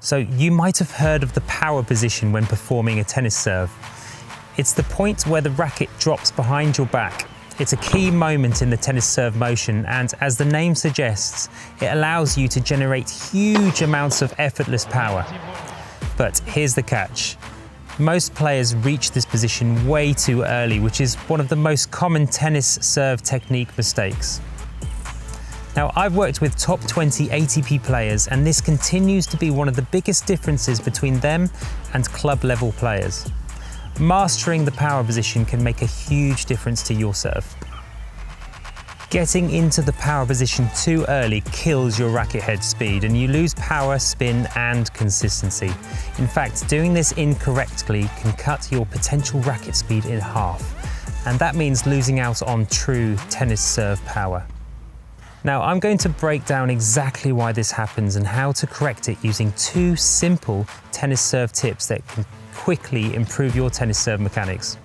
So you might have heard of the power position when performing a tennis serve. It's the point where the racket drops behind your back. It's a key moment in the tennis serve motion, and as the name suggests, it allows you to generate huge amounts of effortless power. But here's the catch. Most players reach this position way too early, which is one of the most common tennis serve technique mistakes. Now, I've worked with top 20 ATP players, and this continues to be one of the biggest differences between them and club level players. Mastering the power position can make a huge difference to your serve. Getting into the power position too early kills your racket head speed, and you lose power, spin, and consistency. In fact, doing this incorrectly can cut your potential racket speed in half, and that means losing out on true tennis serve power. Now, I'm going to break down exactly why this happens and how to correct it using 2 simple tennis serve tips that can quickly improve your tennis serve mechanics.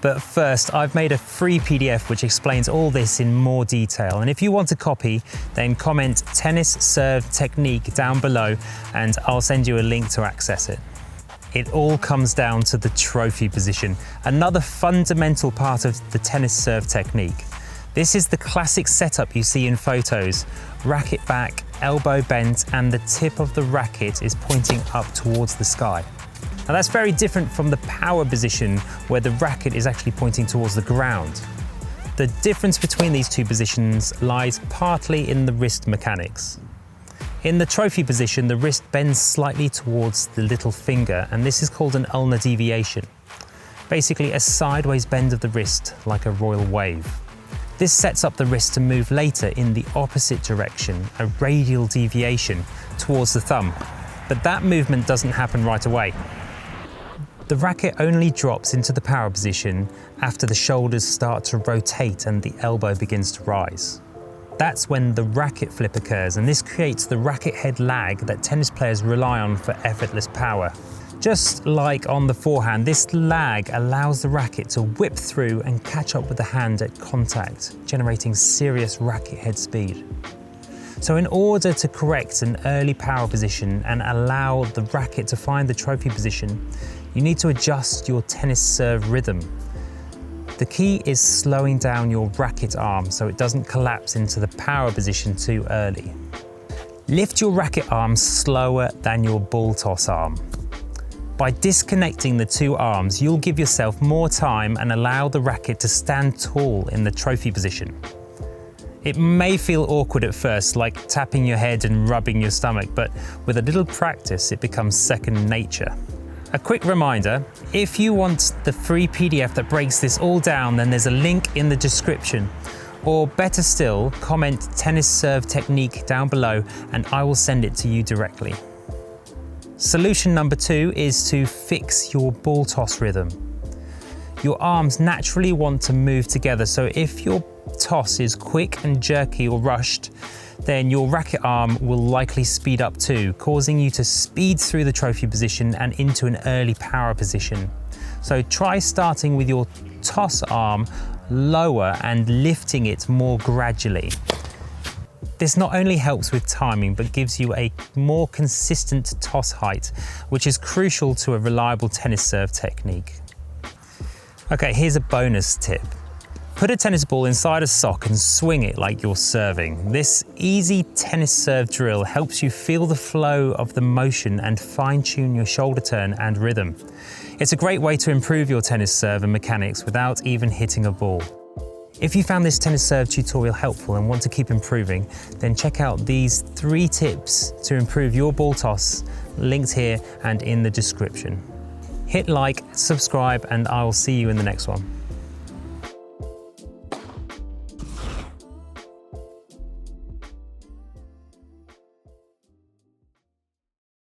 But first, I've made a free PDF which explains all this in more detail, and if you want a copy, then comment tennis serve technique down below and I'll send you a link to access it. It all comes down to the trophy position, another fundamental part of the tennis serve technique. This is the classic setup you see in photos. Racket back, elbow bent, and the tip of the racket is pointing up towards the sky. Now that's very different from the power position where the racket is actually pointing towards the ground. The difference between these 2 positions lies partly in the wrist mechanics. In the trophy position, the wrist bends slightly towards the little finger, and this is called an ulnar deviation. Basically a sideways bend of the wrist, like a royal wave. This sets up the wrist to move later in the opposite direction, a radial deviation towards the thumb. But that movement doesn't happen right away. The racket only drops into the power position after the shoulders start to rotate and the elbow begins to rise. That's when the racket flip occurs, and this creates the racket head lag that tennis players rely on for effortless power. Just like on the forehand, this lag allows the racket to whip through and catch up with the hand at contact, generating serious racket head speed. So in order to correct an early power position and allow the racket to find the trophy position, you need to adjust your tennis serve rhythm. The key is slowing down your racket arm so it doesn't collapse into the power position too early. Lift your racket arm slower than your ball toss arm. By disconnecting the 2 arms, you'll give yourself more time and allow the racket to stand tall in the trophy position. It may feel awkward at first, like tapping your head and rubbing your stomach, but with a little practice, it becomes second nature. A quick reminder, if you want the free PDF that breaks this all down, then there's a link in the description. Or better still, comment tennis serve technique down below and I will send it to you directly. Solution number 2 is to fix your ball toss rhythm. Your arms naturally want to move together, so if your toss is quick and jerky or rushed, then your racket arm will likely speed up too, causing you to speed through the trophy position and into an early power position. So try starting with your toss arm lower and lifting it more gradually. This not only helps with timing, but gives you a more consistent toss height, which is crucial to a reliable tennis serve technique. Okay, here's a bonus tip. Put a tennis ball inside a sock and swing it like you're serving. This easy tennis serve drill helps you feel the flow of the motion and fine-tune your shoulder turn and rhythm. It's a great way to improve your tennis serve and mechanics without even hitting a ball. If you found this tennis serve tutorial helpful and want to keep improving, then check out these 3 tips to improve your ball toss, linked here and in the description. Hit like, subscribe, and I will see you in the next one.